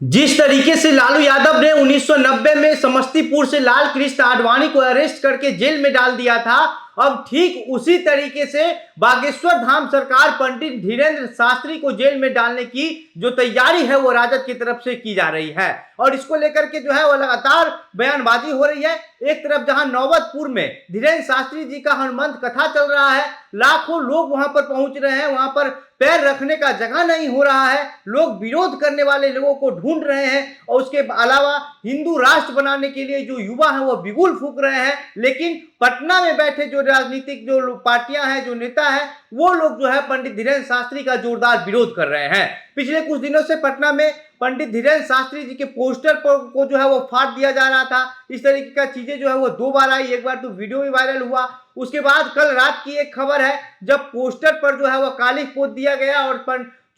जिस तरीके से लालू यादव ने 1990 में समस्तीपुर से लाल कृष्ण आडवाणी को अरेस्ट करके जेल में डाल दिया था, अब ठीक उसी तरीके से बागेश्वर धाम सरकार पंडित धीरेन्द्र शास्त्री को जेल में डालने की जो तैयारी है वो राजद की तरफ से की जा रही है। और इसको लेकर के जो है वो लगातार बयानबाजी हो रही है। एक तरफ जहां नौबतपुर में धीरेन्द्र शास्त्री जी का हनुमंत कथा चल रहा है, लाखों लोग वहां पर पहुंच रहे हैं, वहां पर पैर रखने का जगह नहीं हो रहा है, लोग विरोध करने वाले लोगों को ढूंढ रहे हैं और उसके अलावा हिंदू राष्ट्र बनाने के लिए जो युवा है वो बिगुल फूंक रहे हैं। लेकिन पटना में बैठे जो राजनीतिक जो पार्टियां हैं, जो नेता है, वो लोग जो है पंडित धीरेन्द्र शास्त्री का जोरदार विरोध कर रहे हैं। पिछले कुछ दिनों से पटना में पंडित धीरेन्द्र शास्त्री जी के पोस्टर को जो है वो फाड़ दिया जा रहा था। इस तरीके का चीजें जो है वो दो बार आई, एक बार तो वीडियो भी वायरल हुआ, उसके बाद कल रात की एक खबर है जब पोस्टर पर जो है वो काली पोत दिया गया और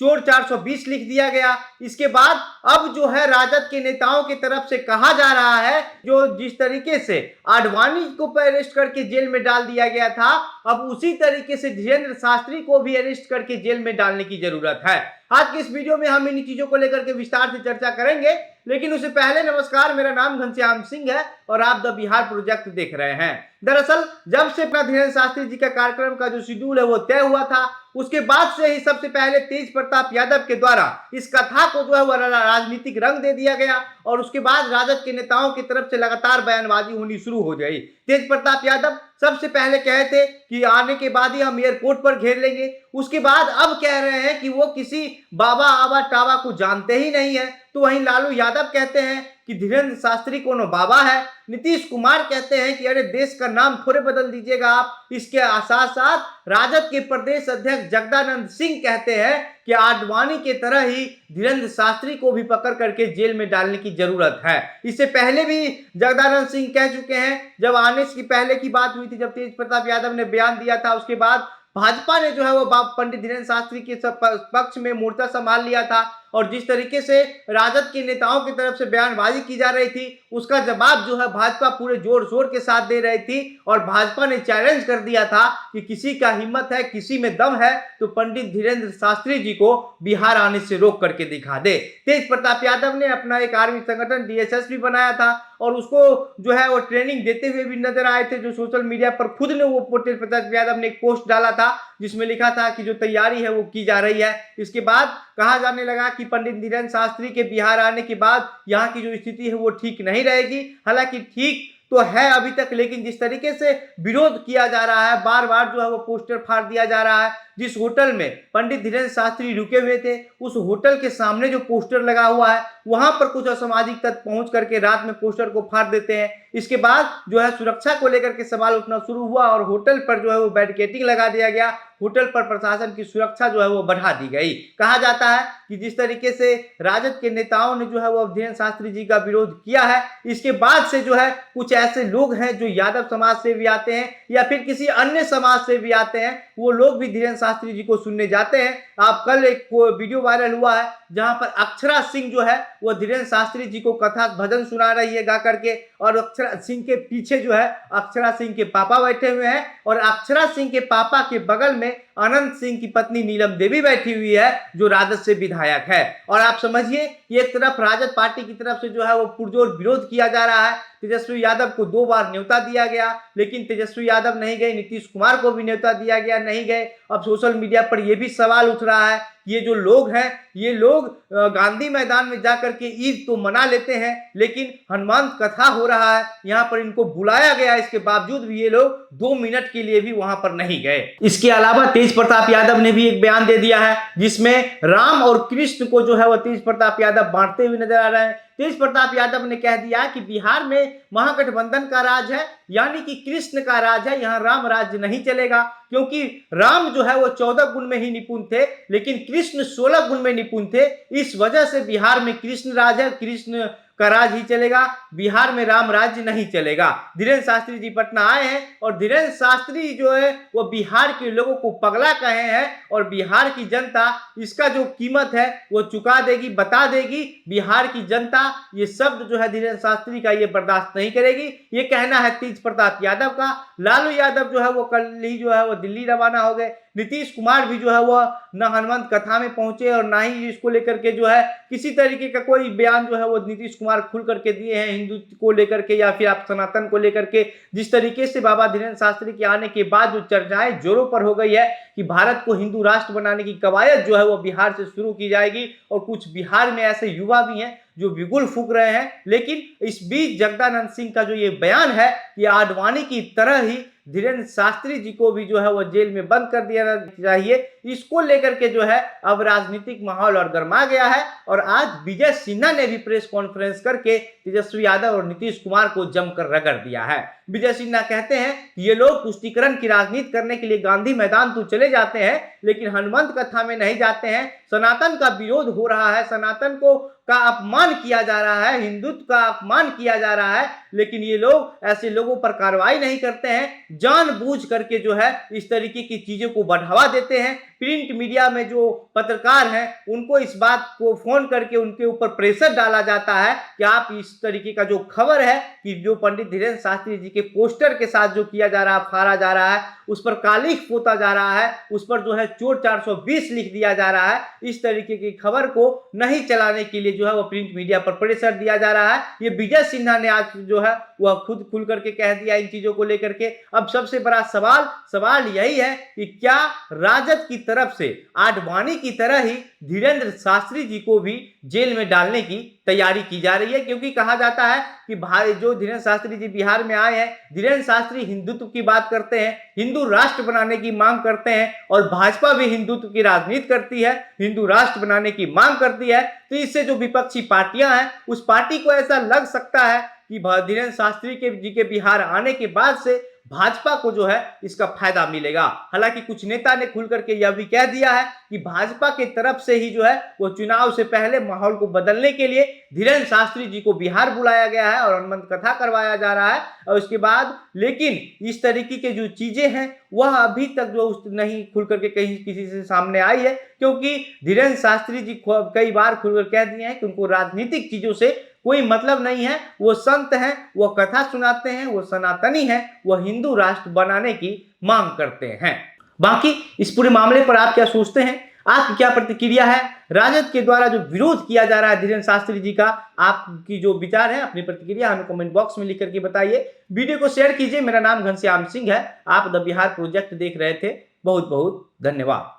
चोर 420 लिख दिया गया। इसके बाद अब जो है राजद के नेताओं की तरफ से कहा जा रहा है जो जिस तरीके से आडवाणी को अरेस्ट करके जेल में डाल दिया गया था, अब उसी तरीके से धीरेन्द्र शास्त्री को भी अरेस्ट करके जेल में डालने की जरूरत है। आज की इस वीडियो में हम इन चीजों को लेकर के विस्तार से चर्चा करेंगे, लेकिन उससे पहले नमस्कार, मेरा नाम घनश्याम सिंह है और आप द बिहार प्रोजेक्ट देख रहे हैं। दरअसल जब से अपना धीरेन्द्र शास्त्री जी का कार्यक्रम का जो शेड्यूल है वो तय हुआ था, उसके बाद से ही सबसे पहले तेज प्रताप यादव के द्वारा इस कथा को जो है वह राजनीतिक रंग दे दिया गया और उसके बाद राजद के नेताओं की तरफ से लगातार बयानबाजी होनी शुरू हो गई। तेज प्रताप यादव सबसे पहले कहे थे कि आने के बाद ही हम एयरपोर्ट पर घेर लेंगे, उसके बाद अब कह रहे हैं कि वो किसी बाबा आबा टाबा को जानते ही नहीं है। तो वहीं लालू यादव कहते हैं कि धीरेन्द्र शास्त्री कोनो बाबा है। नीतीश कुमार कहते हैं कि अरे देश का नाम थोड़े बदल दीजिएगा आप। इसके साथ साथ राजद के प्रदेश अध्यक्ष जगदानंद सिंह कहते हैं कि आडवाणी के तरह ही धीरेन्द्र शास्त्री को भी पकड़ करके जेल में डालने की जरूरत है। इससे पहले भी जगदानंद सिंह कह चुके हैं, जब आने की पहले की बात हुई थी, जब तेज प्रताप यादव ने बयान दिया था, उसके बाद भाजपा ने जो है वो पंडित धीरेन्द्र शास्त्री के पक्ष में मोर्चा संभाल लिया था और जिस तरीके से राजद के नेताओं की तरफ से बयानबाजी की जा रही थी उसका जवाब जो है भाजपा पूरे जोर शोर के साथ दे रही थी और भाजपा ने चैलेंज कर दिया था कि किसी का हिम्मत है, किसी में दम है तो पंडित धीरेन्द्र शास्त्री जी को बिहार आने से रोक करके दिखा दे। तेज प्रताप यादव ने अपना एक आर्मी संगठन डीएसएस भी बनाया था और उसको जो है वो ट्रेनिंग देते हुए भी नजर आए थे, जो सोशल मीडिया पर खुद ने वो तेज प्रताप यादव ने एक पोस्ट डाला था जिसमें लिखा था कि जो तैयारी है वो की जा रही है। इसके बाद कहा जाने लगा कि पंडित धीरेन्द्र शास्त्री के बिहार आने के बाद यहाँ की जो स्थिति है वो ठीक नहीं रहेगी। हालांकि ठीक तो है अभी तक, लेकिन जिस तरीके से विरोध किया जा रहा है, बार बार जो है वो पोस्टर फाड़ दिया जा रहा है। जिस होटल में पंडित धीरेन्द्र शास्त्री रुके हुए थे उस होटल के सामने जो पोस्टर लगा हुआ है वहां पर कुछ असामाजिक तत्व पहुंच करके रात में पोस्टर को फाड़ देते हैं। इसके बाद जो है सुरक्षा को लेकर के सवाल उठना शुरू हुआ और होटल पर जो है वो बैरिकेडिंग लगा दिया गया। होटल पर प्रशासन की सुरक्षा जो है वो बढ़ा दी गई। कहा जाता है कि जिस तरीके से राजद के नेताओं ने जो है वो धीरेन्द्र शास्त्री जी का विरोध किया है, इसके बाद से जो है कुछ ऐसे लोग हैं जो यादव समाज से भी आते हैं या फिर किसी अन्य समाज से भी आते हैं, वो लोग भी धीरेन्द्र शास्त्री जी को सुनने जाते हैं। आप कल एक वीडियो वायरल हुआ है जहां पर अक्षरा सिंह जो है वो धीरेन्द्र शास्त्री जी को कथा भजन सुना रही है गा करके और अक्षरा सिंह के पीछे जो है अक्षरा सिंह के पापा बैठे हुए हैं और अक्षरा सिंह के पापा के बगल में अनंत सिंह की पत्नी नीलम देवी बैठी हुई है जो राजद से विधायक है। और आप समझिए एक तरफ राजद पार्टी की तरफ से जो है वो पुरजोर विरोध किया जा रहा है। तेजस्वी यादव को 2 बार न्योता दिया गया लेकिन तेजस्वी यादव नहीं गए, नीतीश कुमार को भी न्योता दिया गया, नहीं गए। अब सोशल मीडिया पर यह भी सवाल उठ रहा है ये जो लोग हैं ये लोग गांधी मैदान में जाकर के ईद तो मना लेते हैं लेकिन हनुमान कथा हो रहा है, यहाँ पर इनको बुलाया गया, इसके बावजूद भी ये लोग 2 मिनट के लिए भी वहां पर नहीं गए। इसके अलावा तेज प्रताप यादव ने भी एक बयान दे दिया है जिसमें राम और कृष्ण को जो है वो तेज प्रताप यादव बांटते हुए नजर आ रहे हैं। तेज प्रताप यादव ने कह दिया कि बिहार में महागठबंधन का राज है, यानी कि कृष्ण का राज है, यहाँ राम राज्य नहीं चलेगा क्योंकि राम जो है वो 14 गुण में ही निपुण थे लेकिन कृष्ण 16 गुण में निपुण थे। इस वजह से बिहार में कृष्ण राज है, कृष्ण का राज ही चलेगा, बिहार में राम राज्य नहीं चलेगा। धीरेन्द्र शास्त्री जी पटना आए हैं और धीरेन्द्र शास्त्री जो है वो बिहार के लोगों को पगला कहे हैं और बिहार की जनता इसका जो कीमत है वो चुका देगी, बता देगी। बिहार की जनता ये शब्द जो है धीरेन्द्र शास्त्री का ये बर्दाश्त नहीं करेगी। ये कहना है तेज प्रताप यादव का। लालू यादव जो है वो कल ही जो है वो दिल्ली रवाना हो गए। नीतीश कुमार भी जो है वह न हनुमंत कथा में पहुंचे और ना ही इसको लेकर के जो है किसी तरीके का कोई बयान जो है वो नीतीश कुमार खुल करके दिए हैं हिंदुत्व को लेकर के या फिर आप सनातन को लेकर के। जिस तरीके से बाबा धीरेन्द्र शास्त्री के आने के बाद जो चर्चाएं जोरों पर हो गई है कि भारत को हिंदू राष्ट्र बनाने की कवायद जो है वो बिहार से शुरू की जाएगी, और कुछ बिहार में ऐसे युवा भी हैं जो बिगुल फूंक रहे हैं। लेकिन इस बीच जगदानंद सिंह का जो ये बयान है कि आडवाणी की तरह ही धीरेन्द्र शास्त्री जी को भी जो है वो जेल में बंद कर दिया चाहिए, इसको लेकर के जो है अब राजनीतिक माहौल और गर्मा गया है। और आज विजय सिन्हा ने भी प्रेस कॉन्फ्रेंस करके तेजस्वी यादव और नीतीश कुमार को जमकर रगड़ दिया है। विजय सिन्हा कहते हैं कि ये लोग तुष्टीकरण की राजनीति करने के लिए गांधी मैदान तो चले जाते हैं लेकिन हनुमंत कथा में नहीं जाते हैं। सनातन का विरोध हो रहा है, सनातन को का अपमान किया जा रहा है, हिंदुत्व का अपमान किया जा रहा है, लेकिन ये लोग ऐसे लोगों पर कार्रवाई नहीं करते हैं। जानबूझ करके जो है इस तरीके की चीजों को बढ़ावा देते हैं। प्रिंट मीडिया में जो पत्रकार हैं उनको इस बात को फोन करके उनके ऊपर प्रेशर डाला जाता है कि आप इस तरीके का जो खबर है कि जो पंडित धीरेन्द्र शास्त्री जी के पोस्टर के साथ जो किया जा रहा है, फाड़ा जा रहा है, उस पर कालिख पोता जा रहा है, उस पर जो है चोर 420 लिख दिया जा रहा है, इस तरीके की खबर को नहीं चलाने के लिए जो है वो प्रिंट मीडिया पर प्रेशर दिया जा रहा है। ये विजय सिन्हा ने आज जो है वह खुद खुल करके कह दिया इन चीजों को लेकर के। अब सबसे बड़ा सवाल यही है कि क्या राजद की तरफ से आडवाणी की तरह ही धीरेन्द्र शास्त्री जी को भी जेल में डालने की तैयारी की जा रही है, क्योंकि कहा जाता है कि जो धीरेन्द्र शास्त्री जी बिहार में आए हैं, धीरेन्द्र शास्त्री हिंदुत्व की बात करते हैं, हिंदू राष्ट्र बनाने की मांग करते हैं, और भाजपा भी हिंदुत्व की राजनीति करती है, हिंदू राष्ट्र बनाने की मांग करती है। तो इससे जो विपक्षी पार्टियां हैं उस पार्टी को ऐसा लग सकता है कि धीरेन्द्र शास्त्री जी के बिहार आने के बाद से भाजपा को जो है इसका फायदा मिलेगा। हालांकि कुछ नेता ने खुल करके यह भी कह दिया है कि भाजपा की तरफ से ही जो है वो चुनाव से पहले माहौल को बदलने के लिए धीरेन्द्र शास्त्री जी को बिहार बुलाया गया है और हनुमंत कथा करवाया जा रहा है। और उसके बाद लेकिन इस तरीके की जो चीजें हैं वह अभी तक जो नहीं खुल करके कहीं किसी से सामने आई है, क्योंकि धीरेन्द्र शास्त्री जी कई बार खुलकर कह दिए हैं कि उनको राजनीतिक चीजों से कोई मतलब नहीं है। वो संत हैं, वो कथा सुनाते हैं, वो सनातनी हैं, वो हिंदू राष्ट्र बनाने की मांग करते हैं। बाकी इस पूरे मामले पर आप क्या सोचते हैं? आपकी क्या प्रतिक्रिया है? राजद के द्वारा जो विरोध किया जा रहा है धीरेन्द्र शास्त्री जी का, आपकी जो विचार है अपनी प्रतिक्रिया हमें कमेंट बॉक्स में लिख करके बताइए। वीडियो को शेयर कीजिए। मेरा नाम घनश्याम सिंह है। आप द बिहार प्रोजेक्ट देख रहे थे। बहुत बहुत धन्यवाद।